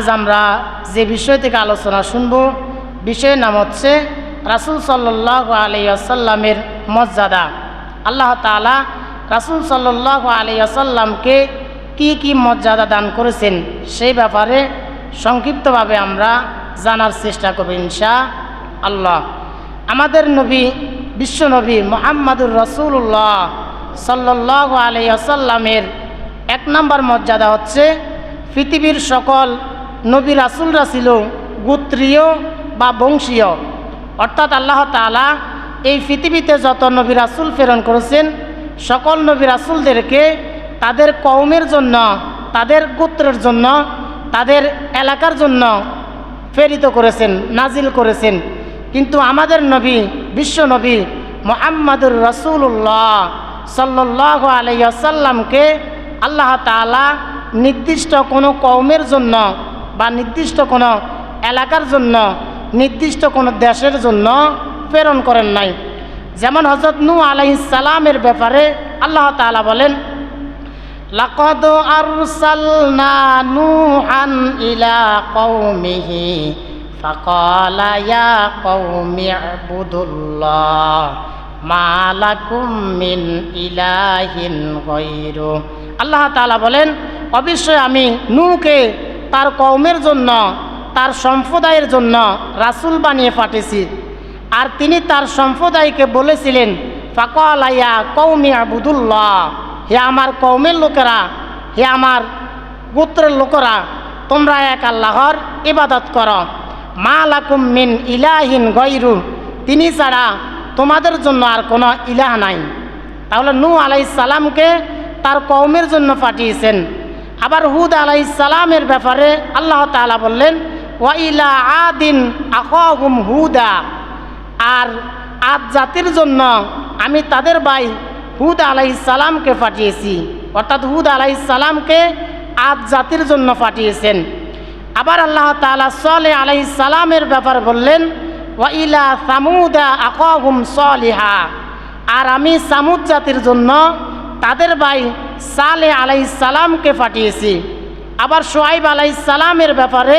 আজ আমরা যে বিষয় থেকে আলোচনা শুনব, বিষয়ের নাম হচ্ছে রাসূল সাল্লাল্লাহু আলাইহি ওয়াসাল্লামের মর্যাদা। আল্লাহ তাআলা রাসূল সাল্লাল্লাহু আলাইহি ওয়াসাল্লামকে কি মর্যাদা দান করেছেন সেই ব্যাপারে সংক্ষিপ্তভাবে আমরা জানার চেষ্টা করব ইনশাআল্লাহ। আমাদের নবী, বিশ্বনবী মুহাম্মদুর রাসূলুল্লাহ সাল্লাল্লাহু আলাইহি ওয়াসাল্লামের এক নম্বর মর্যাদা হচ্ছে, পৃথিবীর সকল নবী রাসূলরা ছিল গোত্রীয় বা বংশীয়, অর্থাৎ আল্লাহ তাআলা এই পৃথিবীতে যত নবী রাসূল প্রেরণ করেছেন সকল নবী রাসূলদেরকে তাদের কওমের জন্য, তাদের গোত্রের জন্য, তাদের এলাকার জন্য প্রেরিত করেছেন, নাজিল করেছেন। কিন্তু আমাদের নবী, বিশ্বনবী মুহাম্মদুর রাসূলুল্লাহ সাল্লাল্লাহু আলাইহি ওয়াসাল্লামকে আল্লাহ তাআলা নির্দিষ্ট কোনো কওমের জন্য বা নির্দিষ্ট কোনো এলাকার জন্য, নির্দিষ্ট কোনো দেশের জন্য প্রেরণ করেন নাই। যেমন হযরত নূহ আলাইহিস সালামের ব্যাপারে আল্লাহ তাআলা বলেন, লাকাদ আরসালনা নূহান ইলা কওমিহি ফাকালা ইয়া কওমি ইবুদুল্লাহ মা লাকুম মিন ইলাহিন গায়রু। আল্লাহ তাআলা বলেন, অবশ্যই আমি নূহকে তার কওমের জন্য, তার সম্প্রদায়ের জন্য রাসূল বানিয়ে পাঠিয়েছি। আর তিনি তার সম্প্রদায়কে বলেছিলেন, ফাকালা ইয়া কওমি ইবুদুল্লাহ, হে আমার কওমের লোকেরা, হে আমার গোত্রের লোকেরা, তোমরা এক আল্লাহর ইবাদত করো। মা লাকুম মিন ইলাহিন গায়রু, তিনি ছাড়া তোমাদের জন্য আর কোনো ইলাহ নাই। তাহলে নূহ আলাইহিস সালামকে তার কওমের জন্য পাঠিয়েছেন। আবার হুদ আলাইহিস সালামের ব্যাপারে আল্লাহ তাআলা বললেন, ওয়া ইলা আদিন আখাহুম হুদা, আর আদ জাতির জন্য আমি তাদের ভাই হুদ আলাইহিস সালামকে পাঠিয়েছি। অর্থাৎ হুদ আলাইহিস সালামকে আদ জাতির জন্য পাঠিয়েছেন। আবার আল্লাহ তাআলা সালেহ আলাইহিস সালামের ব্যাপারে বললেন, ওয়া ইলা সামুদা আখাহুম সালিহা, আর আমি সামুদ জাতির জন্য তাদের ভাই সালেহ আলাইহিস সালামকে পাঠিয়েছি। আবার শুআইব আলাইহিস সালামের ব্যাপারে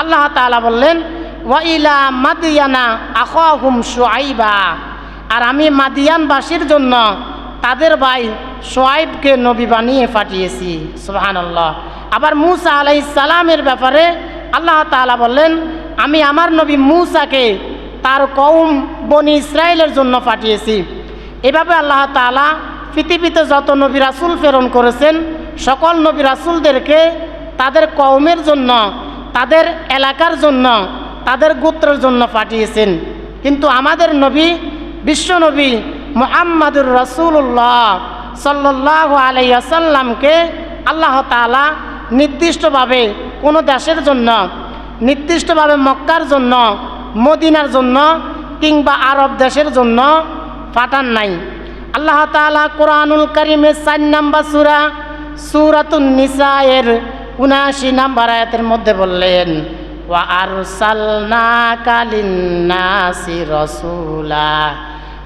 আল্লাহ তাআলা বললেন, ওয়া ইলা মাদিয়ানা আখাহুম শুআইবা, আর আমি মাদিয়ানবাসীর জন্য তাদের ভাই শুআইবকে নবী বানিয়ে পাঠিয়েছি। সুবহানাল্লাহ। আবার মূসা আলাইহিস সালামের ব্যাপারে আল্লাহ তাআলা বললেন, আমি আমার নবী মূসাকে তার কওম বনি ইসরায়েলের জন্য পাঠিয়েছি। এভাবে আল্লাহ তাআলা পৃথিবীতে যত নবী রাসূল প্রেরণ করেছেন সকল নবী রাসূলদেরকে তাদের কওমের জন্য, তাদের এলাকার জন্য, তাদের গোত্রের জন্য পাঠিয়েছেন। কিন্তু আমাদের নবী, বিশ্বনবী মুহাম্মদুর রাসূলুল্লাহ সাল্লাল্লাহু আলাইহি ওয়াসাল্লামকে আল্লাহ তাআলা নির্দিষ্টভাবে কোনো দেশের জন্য, নির্দিষ্টভাবে মক্কার জন্য, মদিনার জন্য কিংবা আরব দেশের জন্য পাঠান নাই। আল্লাহ তাআলা কোরআনুল কারীমের 4 নম্বর সূরা সূরাতুন নিসা এর 79 নম্বর আয়াতের মধ্যে বললেন, ওয়া আরসালনাকা লিন্নাসি রাসূলা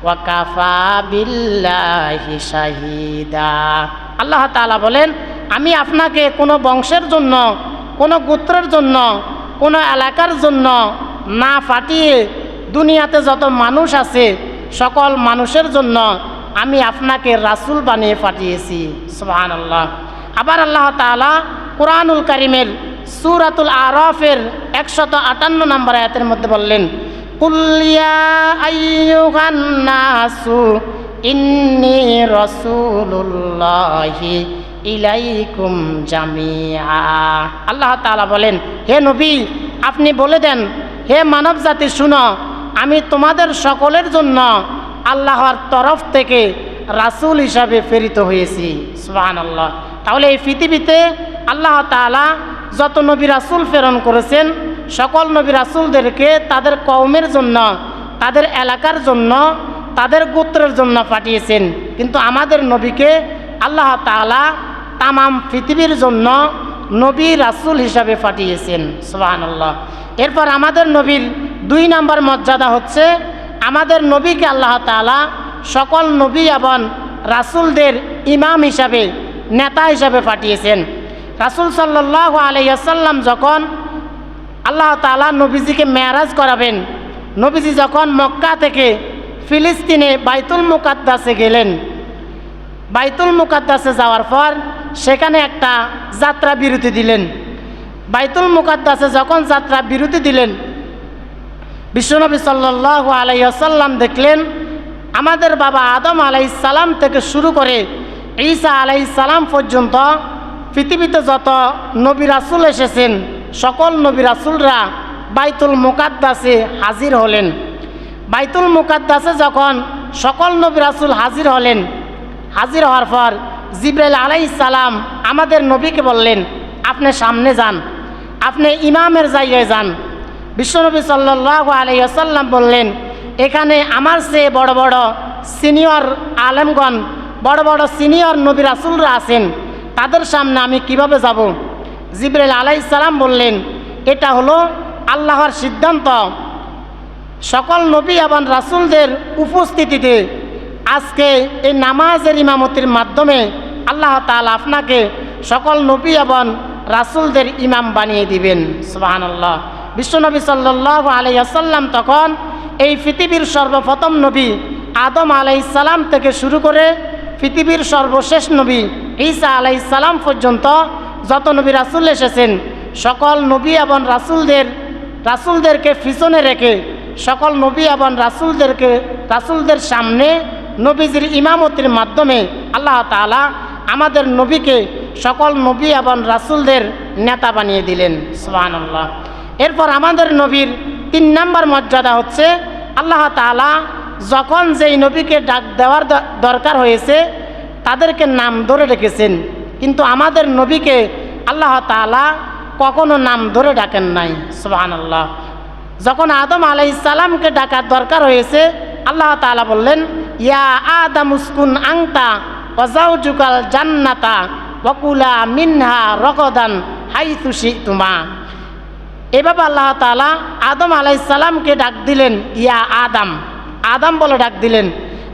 ওয়া কাফা বিল্লাহি শাহীদা। আল্লাহ তাআলা বলেন, আমি আপনাকে কোনো বংশের জন্য, কোনো গোত্রের জন্য, কোনো এলাকার জন্য না পাঠিয়ে দুনিয়াতে যত মানুষ আছে সকল মানুষের জন্য আমি আপনাকে রাসূল বানিয়ে পাঠিয়েছি। সুবহানাল্লাহ। আবার আল্লাহ তাআলা কোরআনুল কারীমের সূরাতুল আরাফের 158 নম্বর আয়াতের মধ্যে বললেন, কুল ইয়া আইয়ুহান নাসু ইন্নী রাসূলুল্লাহি ইলাইকুম জামিআ। আল্লাহ তাআলা বলেন, হে নবী আপনি বলে দেন, হে মানব জাতি শুনো, আমি তোমাদের সকলের জন্য আল্লাহর তরফ থেকে রাসূল হিসাবে প্রেরিত হয়েছি। সুবহানাল্লাহ। তাহলে এই পৃথিবীতে আল্লাহ তাআলা যত নবী রাসূল প্রেরণ করেছেন সকল নবী রাসূলদেরকে তাদের কওমের জন্য, তাদের এলাকার জন্য, তাদের গোত্রের জন্য পাঠিয়েছেন। কিন্তু আমাদের নবীকে আল্লাহ তাআলা তামাম পৃথিবীর জন্য নবী রাসূল হিসাবে পাঠিয়েছেন। সুবহানাল্লাহ। এরপর আমাদের নবীর 2 নম্বর মর্যাদা হচ্ছে, আমাদের নবীকে আল্লাহ তাআলা সকল নবী এবং রাসূলদের ইমাম হিসাবে, নেতা হিসাবে পাঠিয়েছেন। রাসূল সাল্লাল্লাহু আলাইহি ওয়াসাল্লাম যখন আল্লাহ তাআলা নবীজিকে মেরাজ করাবেন। নবীজি যখন মক্কা থেকে ফিলিস্তিনে বাইতুল মুকাদ্দাসে গেলেন, বাইতুল মুকাদ্দাসে যাওয়ার পর সেখানে একটা যাত্রা বিরতি দিলেন। বাইতুল মুকাদ্দাসে যখন যাত্রা বিরতি দিলেন, বিশ্বনবী সাল্লাল্লাহু আলাইহি ওয়াসাল্লাম দেখলেন আমাদের বাবা আদম আলাইহিস সালাম থেকে শুরু করে ঈসা আলাইহিস সালাম পর্যন্ত পৃথিবীতে যত নবী রাসূল এসেছেন সকল নবী রাসূলরা বাইতুল মুকাদ্দাসে হাজির হলেন। বাইতুল মুকাদ্দাসে যখন সকল নবী রাসূল হাজির হলেন, হাজির হওয়ার পর জিবরাইল আলাইহিস সালাম আমাদের নবীকে বললেন, আপনি সামনে যান, আপনি ইমামের জায়গায় যান। বিশ্বনবী সাল্লাল্লাহু আলাইহি ওয়াসাল্লাম বললেন, এখানে আমার চেয়ে বড় বড় সিনিয়র আলেমগণ, বড় বড় সিনিয়র নবী রাসূলরা আছেন, তাদের সামনে আমি কিভাবে যাব? জিবরাইল আলাইহিস সালাম বললেন, এটা হলো আল্লাহর সিদ্ধান্ত। সকল নবী এবং রাসূলদের উপস্থিতিতে আজকে এই নামাজের ইমামতির মাধ্যমে আল্লাহ তাআলা আপনাকে সকল নবী এবং রাসূলদের ইমাম বানিয়ে দিবেন। সুবহানাল্লাহ। বিশ্বনবী সাল্লাল্লাহু আলাইহি ওয়াসাল্লাম তখন এই পৃথিবীর সর্বপ্রথম নবী আদম আলাইহিস সালাম থেকে শুরু করে পৃথিবীর সর্বশেষ নবী ঈসা আলাইহিস সালাম পর্যন্ত যত নবী রাসূল এসেছেন সকল নবী এবং রাসূলদেরকে পিছনে রেখে সকল নবী এবং রাসূলদের সামনে নবীজির ইমামতির মাধ্যমে আল্লাহ তাআলা আমাদের নবীকে সকল নবী এবং রাসূলদের নেতা বানিয়ে দিলেন। সুবহানাল্লাহ। এরপর আমাদের নবীর 3 নম্বর মর্যাদা হচ্ছে আল্লাহ তাআলা যখন যেই নবীকে ডাক দেওয়ার দরকার হয়েছে তাদেরকে নাম ধরে রেখেছেন, কিন্তু আমাদের নবীকে আল্লাহ তাআলা কখনো নাম ধরে ডাকেন নাই। সুবহানাল্লাহ। যখন আদম আলাইহিস সালামকে ডাকার দরকার হয়েছে আল্লাহ তাআলা বললেন, ইয়া আদম উসকুন আনতা ওয়া যাওজুকাল জান্নাতা ওয়া কুলা মিনহা রগাদান হাইথু শিতুমা। এভাবে আল্লাহ তাআলা আদম আলাইহিস সালামকে ডাক দিলেন ইয়া আদম, আদম বলে ডাক দিলেন।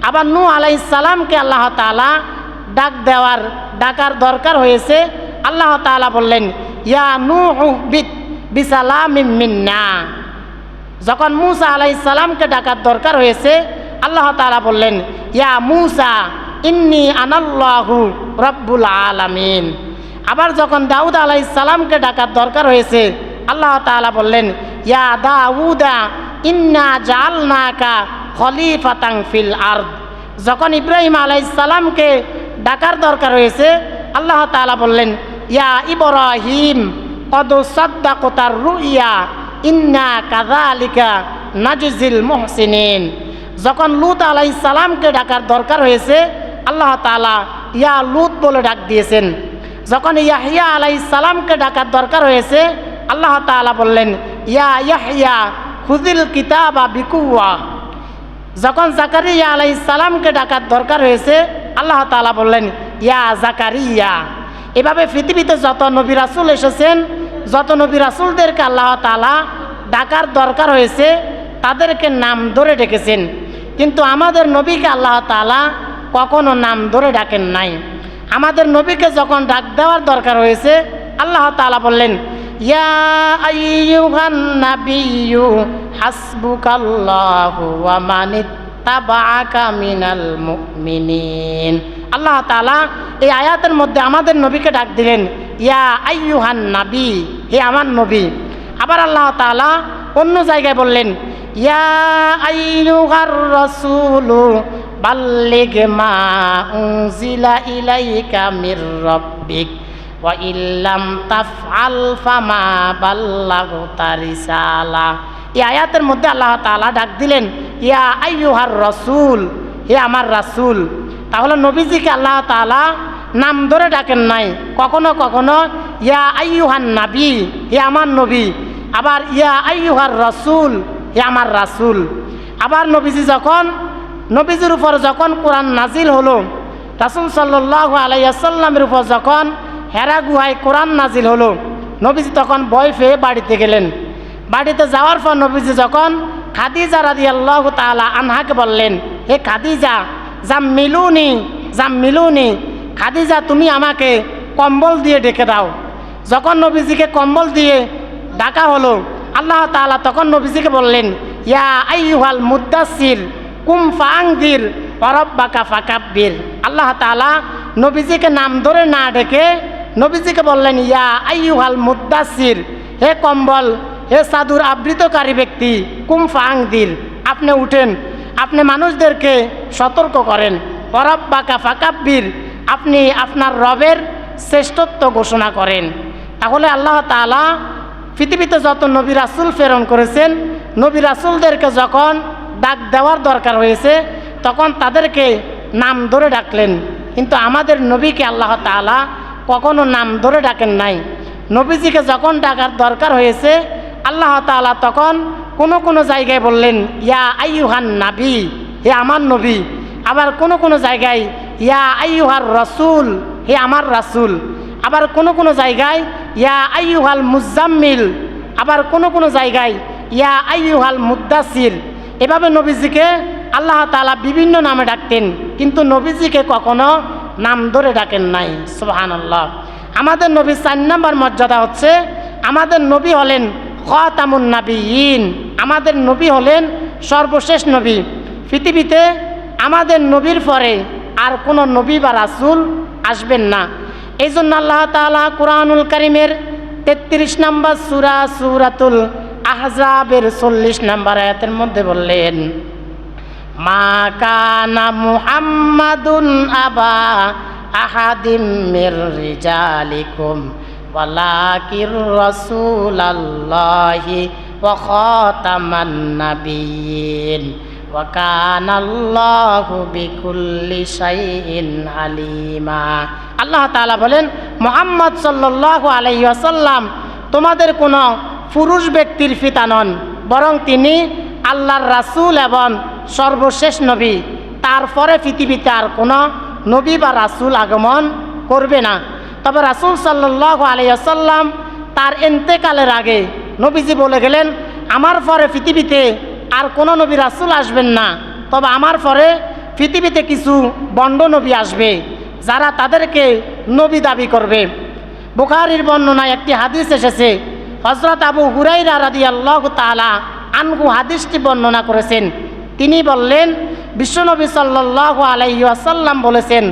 আবার নূহ আলাইহিস সালামকে আল্লাহ তাআলা ডাকার দরকার হয়েছে আল্লাহ তাআলা বললেন ইয়া নূহু বিসালামিম মিন্না। যখন মূসা আলাইহিস সালামকে ডাকার দরকার হয়েছে আল্লাহ তাআলা বললেন ইয়া মূসা ইন্নী আনাল্লাহু রাব্বুল আলামিন। আবার যখন দাউদ আলাইহিস সালামকে ডাকার দরকার হয়েছে আল্লাহ তাআলা বললেন ইয়া দাউদা ইন্না জাআলনাকা খলিফাতান ফিল আরদ। যখন ইব্রাহিম আলাইহিস সালামকে ডাকার দরকার হয়েছে আল্লাহ তাআলা বললেন ইয়া ইব্রাহিম কদ সাদ্দাকতার রুইয়া ইন্না কাযালিকা নাজজিল মুহসিনিন। যখন লূত আলাইহিস সালামকে ডাকার দরকার হয়েছে আল্লাহ তাআলা ইয়া লূত বলে ডাক দিয়েছেন। যখন ইয়াহইয়া আলাইহিস সালামকে ডাকার দরকার হয়েছে আল্লাহ তাআলা বললেন ইয়া ইয়াহইয়া খুযিল কিতাবা বিকুওয়া। যখন জাকারিয়া আলাইহিস সালামকে ডাকার দরকার হয়েছে আল্লাহ তাআলা বললেন ইয়া জাকারিয়া। এভাবে পৃথিবীতে যত নবী রাসূল এসেছেন, যত নবী রাসূলদেরকে আল্লাহ তাআলা ডাকার দরকার হয়েছে তাদেরকে নাম ধরে ডেকেছেন, কিন্তু আমাদের নবীকে আল্লাহ তাআলা কখনো নাম ধরে ডাকেন নাই। আমাদের নবীকে যখন ডাক দেওয়ার দরকার হয়েছে আল্লাহ তাআলা বললেন ইয়া আইয়ুহান নাবিয়্যু হাসবুকাল্লাহু ওয়া মানিত্তাবাআকা মিনাল মুমিনিন। আল্লাহ তাআলা এই আয়াতের মধ্যে আমাদের নবীকে ডাক দিলেন ইয়া আইয়ুহান নাবী, হে আমার নবী। আবার আল্লাহ তাআলা অন্য জায়গায় বললেন ইয়া আইয়ুহার রাসূলু বাল্লিগ মা উনজিলা ইলাইকা মির রাব্বিক ওয়া ইল্লাম তাফআল ফামা বাল্লাগতা রিসালা। এই আয়াতের মধ্যে আল্লাহ তাআলা ডাক দিলেন ইয়া আইয়ুহার রাসূল, হে আমার রাসূল। তাহলে নবীজিকে আল্লাহ তাআলা নাম ধরে ডাকেন নাই, কখনো কখনো ইয়া আইয়ুহান নাবী, হে আমার নবী। আবার ইয়া আইয়ুহার রাসূল, হে আমার রাসূল। আবার নবীজির উপর যখন কোরআন নাজিল হলো, রাসূল সাল্লাল্লাহু আলাইহি ওয়াসাল্লামের উপর যখন হেরা গুহায় কোরআন নাজিল হলো, নবীজি তখন ভয় পেয়ে বাড়িতে গেলেন। বাড়িতে যাওয়ার পর নবীজি যখন খাদিজা রাদিয়াল্লাহু তাআলা আনহাকে বললেন হে খাদিজা জাম্মিলুনি, খাদিজা তুমি আমাকে কম্বল দিয়ে ডেকে দাও। যখন নবীজিকে কম্বল দিয়ে ডাকা হলো আল্লাহ তাআলা তখন নবীজিকে বললেন, ইয়া আইয়ুহাল মুদ্দাসসির কুম ফাআনযির ওয়া রাব্বাকা ফাকাব্বির। আল্লাহ তাআলা নবীজিকে নাম ধরে না ডেকে নবীজিকে বললেন, ইয়া আইয়ুহাল মুদ্দাসসির, হে কম্বল, হে চাদর আবৃতকারী ব্যক্তি, কুম ফাআনযির, আপনি উঠেন, আপনি মানুষদেরকে সতর্ক করেন। ওয়া রাব্বাকা ফাকাব্বির, আপনি আপনার রবের শ্রেষ্ঠত্ব ঘোষণা করেন। তাহলে আল্লাহ তাআলা পৃথিবীতে যত নবী রাসূল প্রেরণ করেছেন, নবী রাসূলদেরকে যখন ডাক দেওয়ার দরকার হয়েছে তখন তাদেরকে নাম ধরে ডাকলেন, কিন্তু আমাদের নবীকে আল্লাহ তাআলা কখনো নাম ধরে ডাকেন নাই। নবীজিকে যখন ডাকার দরকার হয়েছে আল্লাহ তাআলা তখন কোনো কোনো জায়গায় বললেন, ইয়া আইয়ুহান নাবী, হে আমার নবী। আবার কোনো কোনো জায়গায় ইয়া আইয়ুহার রাসূল, হে আমার রাসূল। আবার কোনো কোনো জায়গায় ইয়া আইয়ুহাল মুজাম্মিল, আবার কোনো কোনো জায়গায় ইয়া আইয়ুহাল মুদ্দাসির। এভাবে নবীজিকে আল্লাহ তাআলা বিভিন্ন নামে ডাকতেন, কিন্তু নবীজিকে কখনো নাম ধরে ডাকেন নাই। সুবহানাল্লাহ। আমাদের নবী 4 নম্বর মর্যাদা হচ্ছে, আমাদের নবী হলেন খাতামুন নাবিয়্যিন, আমাদের নবী হলেন সর্বশেষ নবী। পৃথিবীতে আমাদের নবীর পরে আর কোনো নবী বা রাসূল আসবেন না। এই জন্য আল্লাহ তাআলা কুরআনুল কারীমের 33 নম্বর সূরা সূরাতুল আহজাবের 40 নম্বর আয়াতের মধ্যে বললেন, মা কানা মুহাম্মাদুন আবা আহাদিম মির রিজালিকুম ওয়ালাকির রাসূলুল্লাহি ওয়া খাতামান নাবিয়্যিন ওয়া কানাল্লাহু বিকুল্লি শাইইন আলিমা। আল্লাহ তাআলা বলেন, মুহাম্মদ সাল্লাল্লাহু আলাইহি ওয়াসাল্লাম তোমাদের কোনো পুরুষ ব্যক্তির পিতা নন, বরং তিনি আল্লাহর রাসূল এবং সর্বশেষ নবী। তারপরে পৃথিবীতে আর কোনো নবী বা রাসূল আগমন করবে না। তবে রাসূল সাল্লাল্লাহু আলাইহি ওয়াসাল্লাম তার ইন্তেকালের আগে নবীজি বলে গেলেন, আমার পরে পৃথিবীতে আর কোনো নবী রাসূল আসবেন না, তবে আমার পরে পৃথিবীতে কিছু বন্ড নবী আসবে যারা তাদেরকে নবী দাবি করবে। বুখারীর বর্ণনায় একটি হাদিস এসেছে, হযরত আবু হুরায়রা রাদিয়াল্লাহু তাআলা আনহু হাদিসটি বর্ণনা করেছেন। তিনি বললেন, বিশ্বনবী সাল্লাল্লাহু আলাইহি ওয়াসাল্লাম বলেছেন,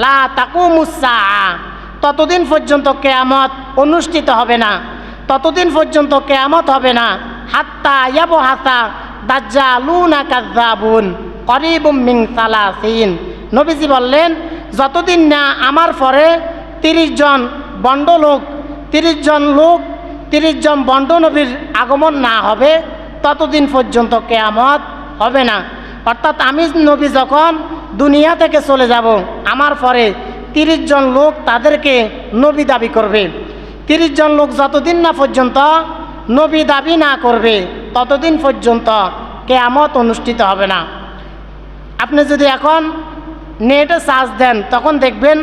লা তাকুমুস সাআ, ততদিন পর্যন্ত কিয়ামত অনুষ্ঠিত হবে না, ততদিন পর্যন্ত কিয়ামত হবে না, হাত্তা ইয়াবহাসা দাজ্জালুনা কাযযাবুন করিবুম মিন সালাসিন। নবীজি বললেন, যতদিন না আমার পরে 30 জন বন্ড লোক 30 জন বন্ড নবীর আগমন না হবে ততদিন পর্যন্ত কিয়ামত হবে না। অর্থাৎ আমি নবী যখন দুনিয়া থেকে চলে যাব, আমার পরে 30 জন লোক তাদেরকে নবী দাবি করবে। 30 জন লোক যতদিন না পর্যন্ত নবী দাবি না করবে ততদিন পর্যন্ত কিয়ামত অনুষ্ঠিত হবে না। আপনি যদি এখন নেটে সার্চ দেন তখন দেখবেন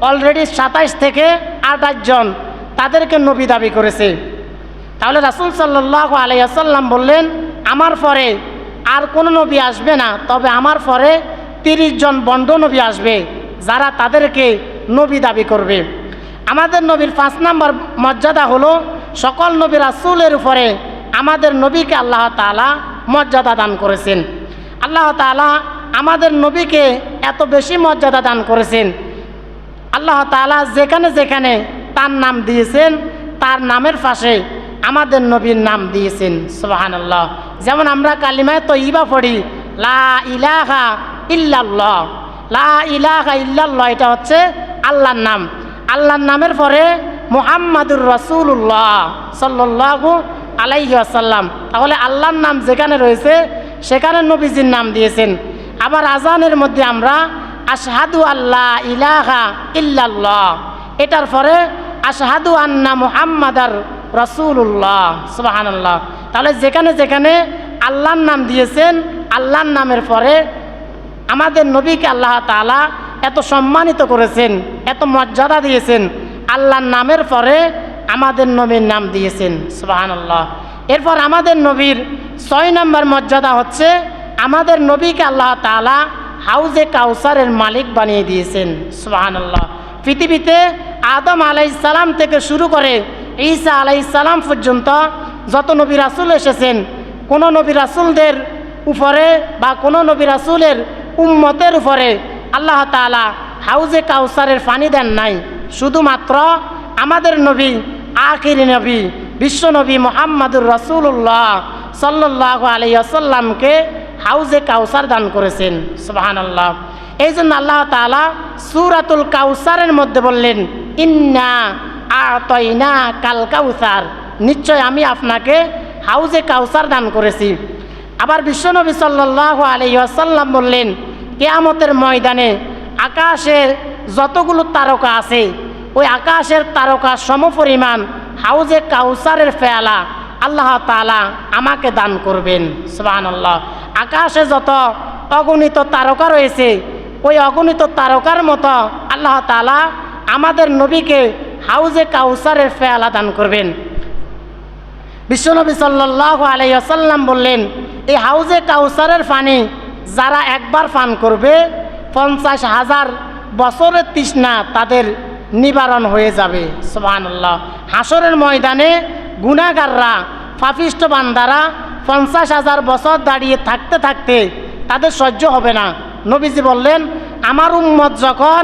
অলরেডি 27 থেকে 28 জন তাদেরকে নবী দাবি করেছে। তাহলে রাসূল সাল্লাল্লাহু আলাইহি ওয়াসাল্লাম বললেন, আমার পরে আর কোনো নবী আসবে না, তবে আমার পরে 30 জন বন্ড নবী আসবে যারা তাদেরকে নবী দাবি করবে। আমাদের নবীর 5 নম্বর মর্যাদা হলো, সকল নবী রাসূলের উপরে আমাদের নবীকে আল্লাহ তাআলা মর্যাদা দান করেছেন। আল্লাহ তাআলা আমাদের নবীকে এত বেশি মর্যাদা দান করেছেন, আল্লাহ তাআলা যেখানে যেখানে তার নাম দিয়েছেন তার নামের পাশে আমাদের নবীর নাম দিয়েছেন। সুবহানাল্লাহ। যেমন আমরা কালিমায়ে তয়্যিবা পড়ি, লা ইলাহা ইল্লাল্লাহ, লা ইলাহা ইল্লাল্লাহ, এটা হচ্ছে আল্লাহর নাম। আল্লাহর নামের পরে মুহাম্মাদুর রাসূলুল্লাহ সাল্লাল্লাহু আলাইহি ওয়াসাল্লাম। তাহলে আল্লাহর নাম যেখানে রয়েছে সেখানে নবীজির নাম দিয়েছেন। আবার আজানের মধ্যে আমরা আশহাদু আল্লা ইলাহা ইল্লাল্লাহ, এটার পরে আশহাদু আন্না মুহাম্মাদার রাসূলুল্লাহ। সুবহানাল্লাহ। তাহলে যেখানে যেখানে আল্লাহর নাম দিয়েছেন, আল্লাহর নামের পরে আমাদের নবীকে আল্লাহ তাআলা এত সম্মানিত করেছেন, এত মর্যাদা দিয়েছেন, আল্লাহর নামের পরে আমাদের নবীর নাম দিয়েছেন। সুবহানাল্লাহ। এরপর আমাদের নবীর 6 নম্বর মর্যাদা হচ্ছে, আমাদের নবীকে আল্লাহ তাআলা হাউজে কাউসারের মালিক বানিয়ে দিয়েছেন। সুবহানাল্লাহ। পৃথিবীতে আদম আলাইহিস সালাম থেকে শুরু করে ঈসা আলাইহিস সালাম পর্যন্ত যত নবী রাসূল এসেছেন, কোনো নবী রাসূলদের উপরে বা কোনো নবী রাসূলের উম্মতের উপরে আল্লাহ তাআলা হাউজে কাউসারের পানি দেন নাই। শুধুমাত্র আমাদের নবী, আখিরি নবী, বিশ্ব নবী মুহাম্মদুর রাসূলুল্লাহ সাল্লাল্লাহু আলাইহি ওয়াসাল্লামকে হাউজে কাউসার দান করেছেন। সুবহানাল্লাহ। এই জন্য আল্লাহ তাআলা সূরাতুল কাউসারের মধ্যে বললেন, ইন্না আ'তাইনা কাল কাউসার, নিশ্চয় আমি আপনাকে হাউজে কাউসার দান করেছি। আবার বিশ্বনবী সাল্লাল্লাহু আলাইহি ওয়াসাল্লাম বললেন, কিয়ামতের ময়দানে আকাশে যতগুলো তারকা আছে, ওই আকাশের তারকা সমপরিমাণ হাউজে কাউসারের পেয়ালা আল্লাহ তাআলা আমাকে দান করবেন। সুবহানাল্লাহ। আকাশে যত অগণিত তারকা রয়েছে, ওই অগণিত তারকার মতো আল্লাহ তাআলা আমাদের নবীকে হাউজে কাউসারের পেয়ালা দান করবেন। বিশ্বনবী সাল্লাল্লাহু আলাইহি ওয়াসাল্লাম বললেন, এই হাউজে কাউসারের পানি যারা একবার পান করবে 50,000 বছরের তৃষ্ণা তাদের নিবারণ হয়ে যাবে। সুবহানাল্লাহ। হাসরের ময়দানে গুনাহগাররা, পাপিষ্ঠ বান্দারা 50,000 বছর দাঁড়িয়ে থাকতে থাকতে তাদের সহ্য হবে না। নবীজি বললেন, আমার উম্মত যখন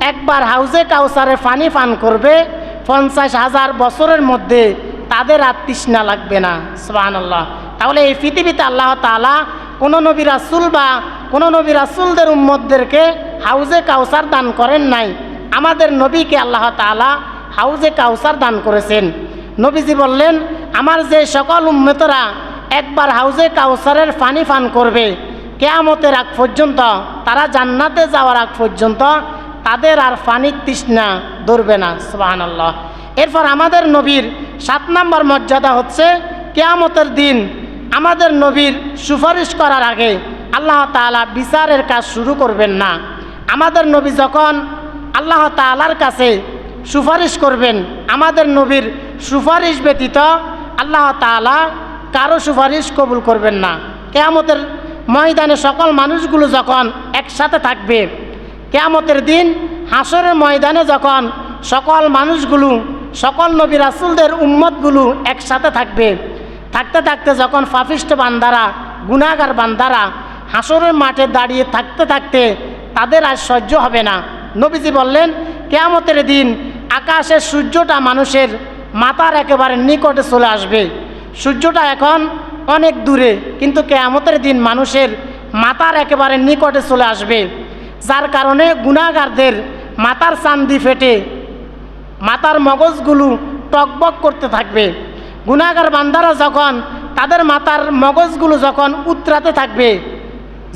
একবার হাউজে কাউসারের পানি পান করবে 50,000 বছরের মধ্যে তাদের আর তৃষ্ণা লাগবে না। সুবহানাল্লাহ। তাহলে এই পৃথিবীতে আল্লাহ তাআলা কোনো নবী রাসূল বা কোনো নবী রাসূলদের উম্মতদেরকে হাউজে কাউসার দান করেন নাই। আমাদের নবীকে আল্লাহ তাআলা হাউজে কাউসার দান করেছেন। নবীজি বললেন, আমার যে সকল উম্মতরা একবার হাউজে কাউসারের পানি পান করবে, কিয়ামতের আগ পর্যন্ত, তারা জান্নাতে যাওয়ার আগ পর্যন্ত তাদের আর পানির তৃষ্ণা ধরবে না। সুবহানাল্লাহ। এরপর আমাদের নবীর 7 নম্বর মর্যাদা হচ্ছে, কিয়ামতের দিন আমাদের নবীর সুপারিশ করার আগে আল্লাহ তাআলা বিচারের কাজ শুরু করবেন না। আমাদের নবী যখন আল্লাহ তাআলার কাছে সুপারিশ করবেন, আমাদের নবীর সুপারিশ ব্যতীত আল্লাহ তাআলা কারো সুপারিশ কবুল করবেন না। কিয়ামতের ময়দানে সকল মানুষগুলো যখন একসাথে থাকবে, কিয়ামতের দিন হাসরের ময়দানে যখন সকল মানুষগুলো, সকল নবী রাসূলদের উম্মতগুলো একসাথে থাকবে, থাকতে থাকতে যখন পাপিষ্ঠ বান্দারা, গুনাহগার বান্দারা হাসরের মাঠে দাঁড়িয়ে থাকতে থাকতে তাদের আর সহ্য হবে না। নবীজি বললেন, কিয়ামতের দিন আকাশের সূর্যটা মানুষের মাথার একেবারে নিকটে চলে আসবে। সূর্যটা এখন অনেক দূরে, কিন্তু কিয়ামতের দিন মানুষের মাথার একেবারে নিকটে চলে আসবে, যার কারণে গুনাহগারদের মাথার চান্দি ফেটে মাথার মগজগুলো টকবক করতে থাকবে। গুনাহগার বান্দারা যখন তাদের মাথার মগজগুলো যখন উতরাতে থাকবে,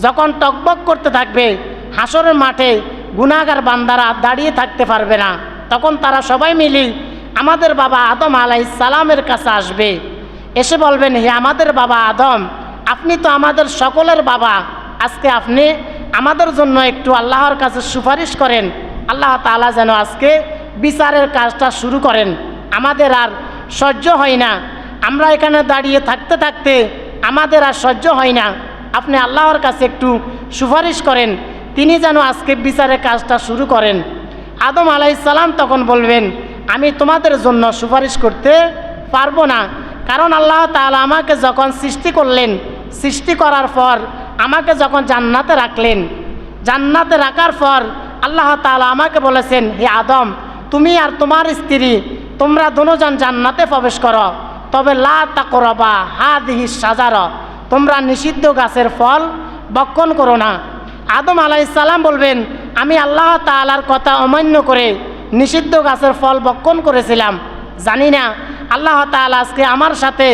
যখন টকবক করতে থাকবে, হাসরের মাঠে গুনাহগার বান্দারা দাঁড়িয়ে থাকতে পারবে না। তখন তারা সবাই মিলে আমাদের বাবা আদম আলাইহিস সালামের কাছে আসবে, এসে বলবেন, হে আমাদের বাবা আদম, আপনি তো আমাদের সকলের বাবা, আজকে আপনি আমাদের জন্য একটু আল্লাহর কাছে সুপারিশ করেন, আল্লাহ তাআলা যেন আজকে বিচারের কাজটা শুরু করেন। আমাদের আর সহ্য হয় না, আমরা এখানে দাঁড়িয়ে থাকতে থাকতে আমাদের আর সহ্য হয় না, আপনি আল্লাহর কাছে একটু সুপারিশ করেন, তিনি যেন আজকে বিচারের কাজটা শুরু করেন। আদম আলাইহিস সালাম তখন বলবেন, আমি তোমাদের জন্য সুপারিশ করতে পারবো না, কারণ আল্লাহ তাআলা আমাকে যখন সৃষ্টি করলেন, সৃষ্টি করার পর আমাকে যখন জান্নাতে রাখলেন, জান্নাতে রাখার পর আল্লাহ তাআলা আমাকে বলেছেন, হে আদম, তুমি আর তোমার স্ত্রী তোমরা দুজন জান্নাতে প্রবেশ করো, তবে লা তাকরাবা হাযিহিস শাজারা, তোমরা নিষিদ্ধ গাছের ফল ভক্ষণ করো না। আদম আলাইহিস সালাম বলবেন, আমি আল্লাহ তাআলার কথা অমান্য করে নিষিদ্ধ গাছের ফল ভক্ষণ করেছিলাম, জানি না আল্লাহ তাআলা আজকে আমার সাথে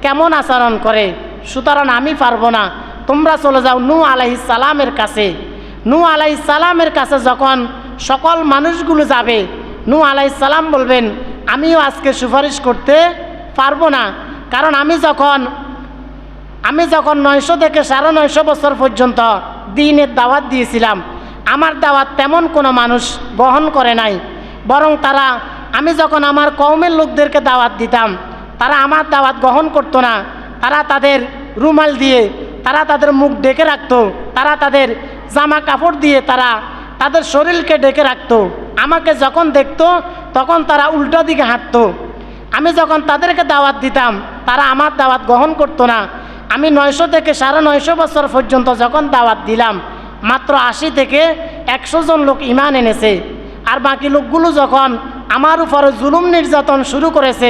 কেমন আচরণ করে, সুতরাং আমি পারবো না, তোমরা চলে যাও নূহ আলাইহিস সালামের কাছে। নূহ আলাইহিস সালামের কাছে যখন সকল মানুষগুলো যাবে, নূহ আলাইহিস সালাম বলবেন, আমিও আজকে সুপারিশ করতে পারবো না, কারণ আমি যখন 900 থেকে 950 বছর পর্যন্ত দ্বীনের দাওয়াত দিয়েছিলাম, আমার দাওয়াত তেমন কোনো মানুষ গ্রহণ করে নাই, বরং তারা, আমি যখন আমার কওমের লোকদেরকে দাওয়াত দিতাম, তারা আমার দাওয়াত গ্রহণ করতো না, তারা তাদের রুমাল দিয়ে তারা তাদের মুখ ঢেকে রাখতো, তারা তাদের জামা কাপড় দিয়ে তারা তাদের শরীরকে ঢেকে রাখতো। আমাকে যখন দেখতো তখন তারা উল্টো দিকে হাঁটতো। আমি যখন তাদেরকে দাওয়াত দিতাম তারা আমার দাওয়াত গ্রহণ করতো না। আমি 900 থেকে 950 বছর পর্যন্ত যখন দাওয়াত দিলাম মাত্র 80 থেকে 100 জন লোক ঈমান এনেছে। আর বাকি লোকগুলো যখন আমার উপরে জুলুম নির্যাতন শুরু করেছে,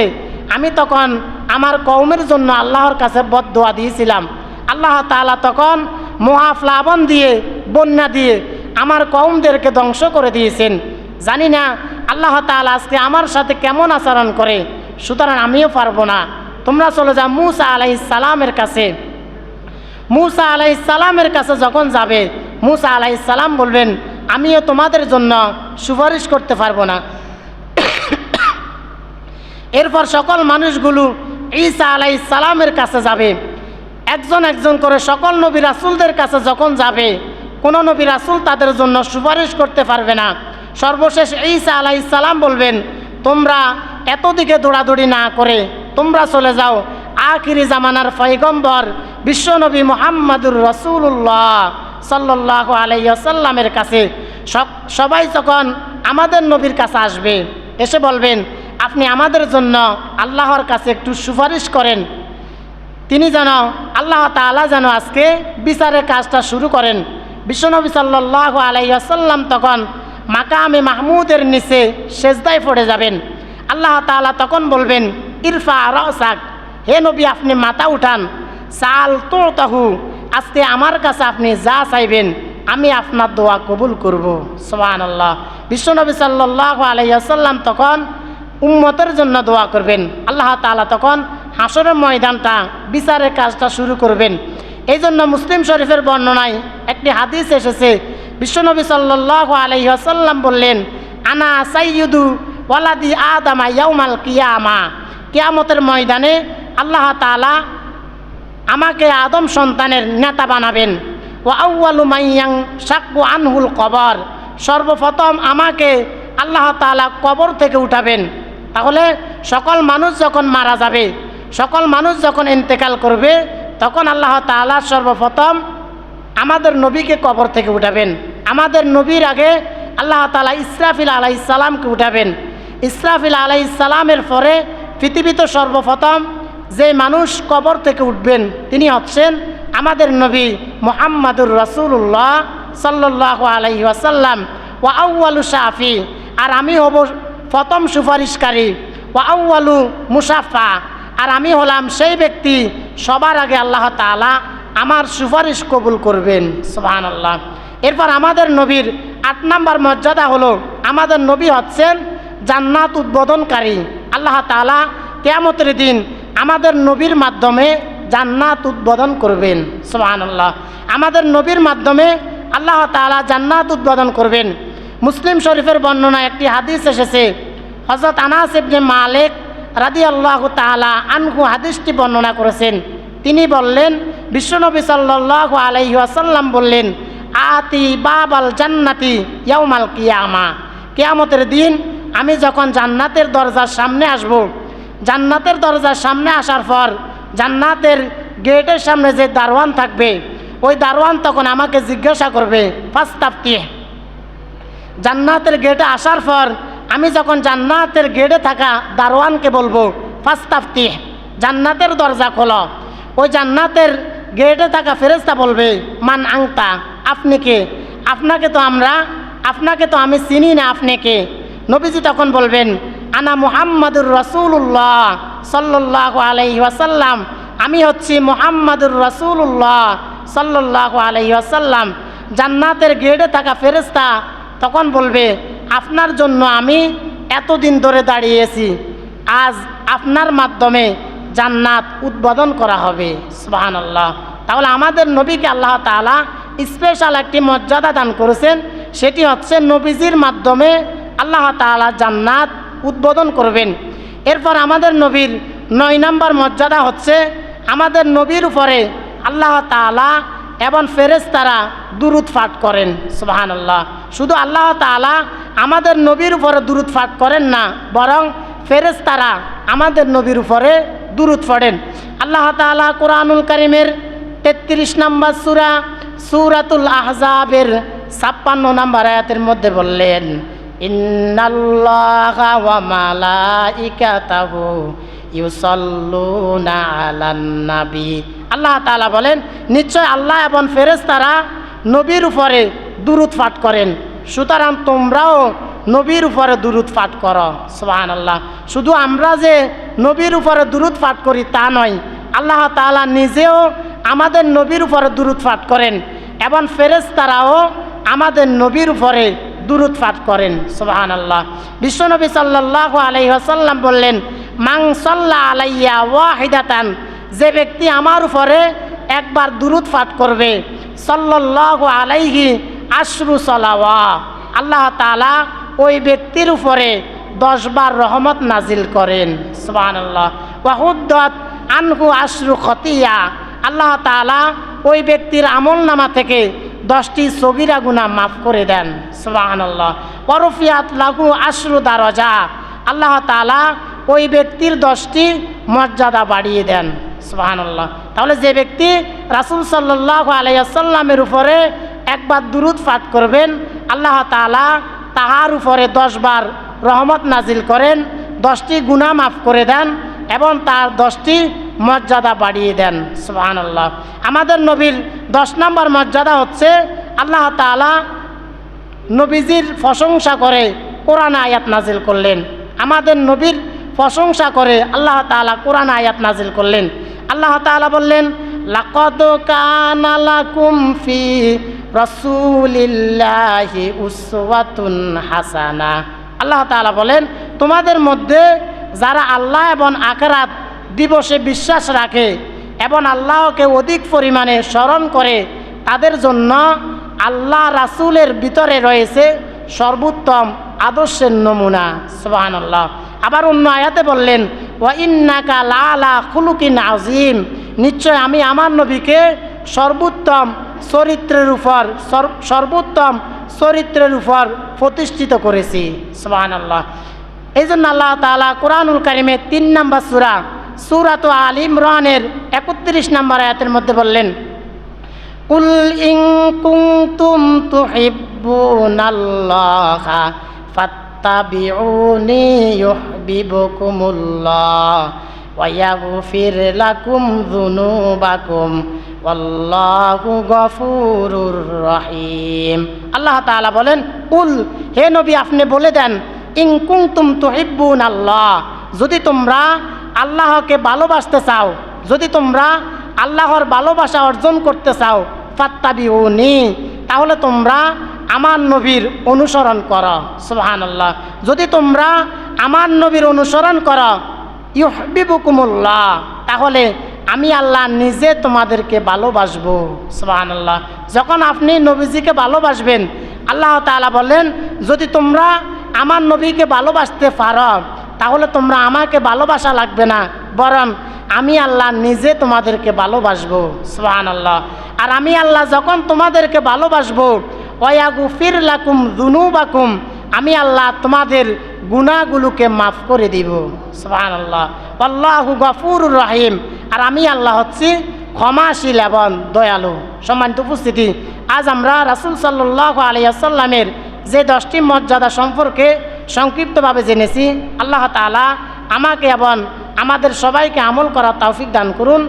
আমি তখন আমার কওমের জন্য আল্লাহর কাছে বদদোয়া দিয়েছিলাম। আল্লাহ তাআলা তখন মহাপ্লাবন দিয়ে, বন্যা দিয়ে আমার কওমদেরকে ধ্বংস করে দিয়েছেন। জানি না আল্লাহ তাআলা আজকে আমার সাথে কেমন আচরণ করে, সুতরাং আমিও পারবো না। তোমরা চলে যাও মূসা আলাইহিস সালামের কাছে। মূসা আলাইহিস সালামের কাছে যখন যাবে, মূসা আলাইহিস সালাম বলবেন, আমিও তোমাদের জন্য সুপারিশ করতে পারবো না। এরপর সকল মানুষগুলো ঈসা আলাইহিস সালামের কাছে যাবে। একজন একজন করে সকল নবী রাসূলদের কাছে যখন যাবে, কোনো নবী রাসূল তাদের জন্য সুপারিশ করতে পারবে না। সর্বশেষ ঈসা আলাইহিস সালাম বলবেন, তোমরা এতদিকে দৌড়াদৌড়ি না করে তোমরা চলে যাও আখিরি জামানার পয়গম্বর বিশ্বনবী মুহাম্মাদুর রাসূলুল্লাহ সাল্লাল্লাহু আলাইহি ওয়াসাল্লামের কাছে। সবাই যখন আমাদের নবীর কাছে আসবে, এসে বলবেন, আপনি আমাদের জন্য আল্লাহর কাছে একটু সুপারিশ করেন, তিনি যেন আল্লাহ তাআলা যেন আজকে বিচারের কাজটা শুরু করেন। বিশ্বনবী সাল্লাল্লাহু আলাইহি ওয়াসাল্লাম তখন মাকামে মাহমুদের নিচে সেজদায় পড়ে যাবেন। আল্লাহ তাআলা তখন বলবেন, ইরফা রাসাক, হে নবী আপনি মাথা উঠান, সাল তুতাহু, আজকে আমার কাছে আপনি যা চাইবেন আমি আপনার দোয়া কবুল করব। সুবহানাল্লাহ। বিশ্বনবী সাল্লাল্লাহু আলাইহি ওয়াসাল্লাম তখন উম্মতের জন্য দোয়া করবেন। আল্লাহ তাআলা তখন হাসরের ময়দানটা, বিচারের কাজটা শুরু করবেন। এই জন্য মুসলিম শরীফের বর্ণনায় একটি হাদিস এসেছে, বিশ্বনবী সাল্লাল্লাহু আলাইহি ওয়াসাল্লাম বললেন, আনা সাইয়্যিদু ওয়ালাদি আদামা ইয়াউমাল কিয়ামা, কিয়ামতের ময়দানে আল্লাহ তাআলা আমাকে আদম সন্তানের নেতা বানাবেন। ওয়া আউয়ালু মান ইয়ানশাক্কু আনহুল কবর, সর্বপ্রথম আমাকে আল্লাহ তাআলা কবর থেকে উঠাবেন। তাহলে সকল মানুষ যখন মারা যাবে, সকল মানুষ যখন ইন্তেকাল করবে, তখন আল্লাহ তাআলা সর্বপ্রথম আমাদের নবীকে কবর থেকে উঠাবেন। আমাদের নবীর আগে আল্লাহ তাআলা ইসরাফিল আলাইহিস সালামকে উঠাবেন। ইসরাফিল আলাইহিস সালামের পরে পৃথিবীতে সর্বপ্রথম যে মানুষ কবর থেকে উঠবেন তিনি হচ্ছেন আমাদের নবী মুহাম্মাদুর রাসূলুল্লাহ সাল্লাল্লাহু আলাইহি ওয়াসাল্লাম। ওয়া আউয়ালু শাফি, আর আমি হব প্রথম সুপারিশকারী। ওয়া আউয়ালু মুশাফা, আর আমি হলাম সেই ব্যক্তি সবার আগে আল্লাহ তাআলা আমার সুপারিশ কবুল করবেন। সুবহানাল্লাহ। এরপর আমাদের নবীর 8 নম্বর মর্যাদা হলো, আমাদের নবী হচ্ছেন জান্নাত উদ্বোধনকারী। আল্লাহ তাআলা কিয়ামতের দিন আমাদের নবীর মাধ্যমে জান্নাত উদ্বোধন করবেন। সুবহানাল্লাহ। আমাদের নবীর মাধ্যমে আল্লাহ তাআলা জান্নাত উদ্বোধন করবেন। মুসলিম শরীফের বর্ণনায় একটি হাদিস এসেছে, হযরত আনাস ইবনে মালিক রাদিয়াল্লাহু তাআলা আনহু হাদিসটি বর্ণনা করেছেন। তিনি বললেন, বিশ্বনবী সাল্লাল্লাহু আলাইহি ওয়াসাল্লাম বললেন, আতি বাবাল জান্নাতি ইয়াউমাল কিয়ামা, কিয়ামতের দিন আমি যখন জান্নাতের দরজার সামনে আসব, জান্নাতের দরজার সামনে আসার পর জান্নাতের গেটের সামনে যে দারোয়ান থাকবে, ওই দারোয়ান তখন আমাকে জিজ্ঞাসা করবে, ফাস্তাফতিহ। জান্নাতের গেটে আসার পর আমি যখন জান্নাতের গেটে থাকা দারোয়ানকে বলবো, ফাস্তাফতিহ, জান্নাতের দরজা খোলো। ওই জান্নাতের গেটে থাকা ফেরেশতা বলবে, মান আংতা, আপনি কে? আপনাকে তো আমি চিনি না, আপনি কে? নবীজি তখন বলবেন, আনা মুহাম্মাদুর রাসূলুল্লাহ সাল্লাল্লাহু আলাইহি ওয়াসাল্লাম, আমি হচ্ছি মুহাম্মাদুর রাসূলুল্লাহ সাল্লাল্লাহু আলাইহি ওয়াসাল্লাম। জান্নাতের গেটে থাকা ফেরেশতা তখন বলবে, আপনার জন্য আমি এতদিন ধরে দাঁড়িয়েছি, আজ আপনার মাধ্যমে জান্নাত উদ্বোধন করা হবে। সুবহানাল্লাহ। তাহলে আমাদের নবীকে আল্লাহ তাআলা স্পেশাল একটি মর্যাদা দান করেছেন, সেটি হচ্ছে নবীজির মাধ্যমে আল্লাহ তাআলা জান্নাত উদ্বোধন করবেন। এরপর আমাদের নবীর 9 নম্বর মর্যাদা হচ্ছে, আমাদের নবীর উপরে আল্লাহ তাআলা এবং ফেরেশতারা দুরূদ পাঠ করেন। সুবহানাল্লাহ। শুধু আল্লাহ তাআলা আমাদের নবীর উপরে দুরূদ পাঠ করেন না, বরং ফেরেশতারা আমাদের নবীর উপরে দুরূদ পড়েন। আল্লাহ তাআলা কোরআনুল কারীমের 33 নম্বর সূরাতুল আহজাবের 56 নম্বর আয়াতের মধ্যে বললেন, ইন্নাল্লাহা ওয়া মালাইকাতাহু ইউসাল্লুনা আলান নবী। আল্লাহ তাআলা বলেন, নিশ্চয় আল্লাহ এবং ফেরেশতারা নবীর উপরে দুরূদ পাঠ করেন, সুতরাং তোমরাও নবীর উপরে দুরূদ পাঠ করো। সুবহানাল্লাহ। শুধু আমরা যে নবীর উপরে দুরূদ পাঠ করি তা নয়, আল্লাহ তাআলা নিজেও আমাদের নবীর উপরে দুরূদ পাঠ করেন এবং ফেরেশতারাও আমাদের নবীর উপরে দুরূদ পাঠ করেন। সুবহানাল্লাহ। বিশ্বনবী সাল্লাল্লাহু আলাইহি ওয়াসাল্লাম বললেন, মান সাল্লা আলাইয়া ওয়াহিদাতান, যে ব্যক্তি আমার উপরে একবার দুরূদ পাঠ করবে, সাল্লাল্লাহু আলাইহি আশরু সালাওয়া, আল্লাহ তাআলা ওই ব্যক্তির উপরে 10 বার রহমত নাজিল করেন। সুবহানাল্লাহ। ওয়া হুদ্দাত আনহু আশরু খতিয়া, আল্লাহ তাআলা ওই ব্যক্তির আমলনামা থেকে 10টি সগীরা গুনাহ মাফ করে দেন। সুবহানাল্লাহ। ওয়া রুফিয়াত লাহু আশরু দারাজা, আল্লাহ তাআলা ওই ব্যক্তির 10টি মর্যাদা বাড়িয়ে দেন। সুবহানাল্লাহ। তাহলে যে ব্যক্তি রাসূল সাল্লাল্লাহু আলাইহি ওয়াসাল্লামের উপরে একবার দুরূদ পাঠ করবেন, আল্লাহ তাআলা তাহার উপরে 10 বার রহমত নাজিল করেন, 10টি গুনাহ মাফ করে দেন এবং তার 10টি মর্যাদা বাড়িয়ে দেন। সুবহানাল্লাহ। আমাদের নবীর 10 নম্বর মর্যাদা হচ্ছে, আল্লাহ তাআলা নবীজির প্রশংসা করে কোরআন আয়াত নাজিল করলেন। আমাদের নবীর প্রশংসা করে আল্লাহ তাআলা কোরআন আয়াত নাজিল করলেন। আল্লাহ তাআলা বললেন, লাকাদ কানা লাকুম ফি রাসূলিল্লাহি উসওয়াতুন হাসানা। আল্লাহ তাআলা বলেন, তোমাদের মধ্যে যারা আল্লাহ এবং আখিরাত দিবসে বিশ্বাস রাখে এবং আল্লাহকে অধিক পরিমাণে স্মরণ করে, তাদের জন্য আল্লাহ রাসূলের ভিতরে রয়েছে সর্বোত্তম আদর্শের নমুনা। সুবহানাল্লাহ। আবার অন্য আয়াতে বললেন, ওয়া ইন্নাকা লাআলা খুলুকিন আযীম, নিশ্চয় আমি আমার নবীকে সর্বোত্তম চরিত্রের উপর প্রতিষ্ঠিত করেছি। সুবহানাল্লাহ। এই জন্য আল্লাহ তাআলা কোরআনুল কারীমের 3 নম্বর সূরা সূরাত আল ইমরানের 31 নম্বর আয়াতের মধ্যে বললেন, কুল ইন কুনতুম তুহিব্বুনাল্লাহা ফাত্তাবিউনি ইউহিব্বুকুমুল্লাহ ওয়া ইয়াগফির লাকুম যুনুবাকুম ওয়াল্লাহু গফুরুর রহিম। আল্লাহ তাআলা বলেন, কুল, হে নবী আপনি বলে দেন, ইন কুনতুম তুহিব্বুনাল্লাহ, যদি তোমরা আল্লাহকে ভালোবাসতে চাও, যদি তোমরা আল্লাহর ভালোবাসা অর্জন করতে চাও, ফাত্তাবিউনি, তাহলে তোমরা আমার নবীর অনুসরণ করো। সুবহানাল্লাহ। যদি তোমরা আমার নবীর অনুসরণ করো, ইউহিব্বুকুমুল্লাহ, তাহলে আমি আল্লাহ নিজে তোমাদেরকে ভালোবাসবো। সুবহানাল্লাহ। যখন আপনি নবীজিকে ভালোবাসবেন, আল্লাহ তাআলা বলেন, যদি তোমরা আমার নবীকে ভালোবাসতে পারো, তাহলে তোমরা আমাকে ভালোবাসা লাগবে না, বরং আমি আল্লাহ নিজে তোমাদেরকে ভালোবাসবো। সুবহানাল্লাহ। আর আমি আল্লাহ যখন তোমাদেরকে ভালোবাসবো, ওয়ায়াগফির লাকুম যুনুবাকুম, আমি আল্লাহ তোমাদের গুনাহগুলোকে মাফ করে দিব। সুবহানাল্লাহ। আল্লাহু গফুরুর রহিম, আর আমি আল্লাহ হচ্ছি ক্ষমাশীল এবং দয়ালু। সম্মানিত উপস্থিতি, আজ আমরা রাসূল সাল্লাল্লাহু আলাইহি ওয়াসাল্লামের যে 10টি মর্যাদা সম্পর্কে সংক্ষিপ্তভাবে জেনেছি, আল্লাহ তাআলা আমাকে এবং আমাদের সবাইকে আমল করার তৌফিক দান করুন।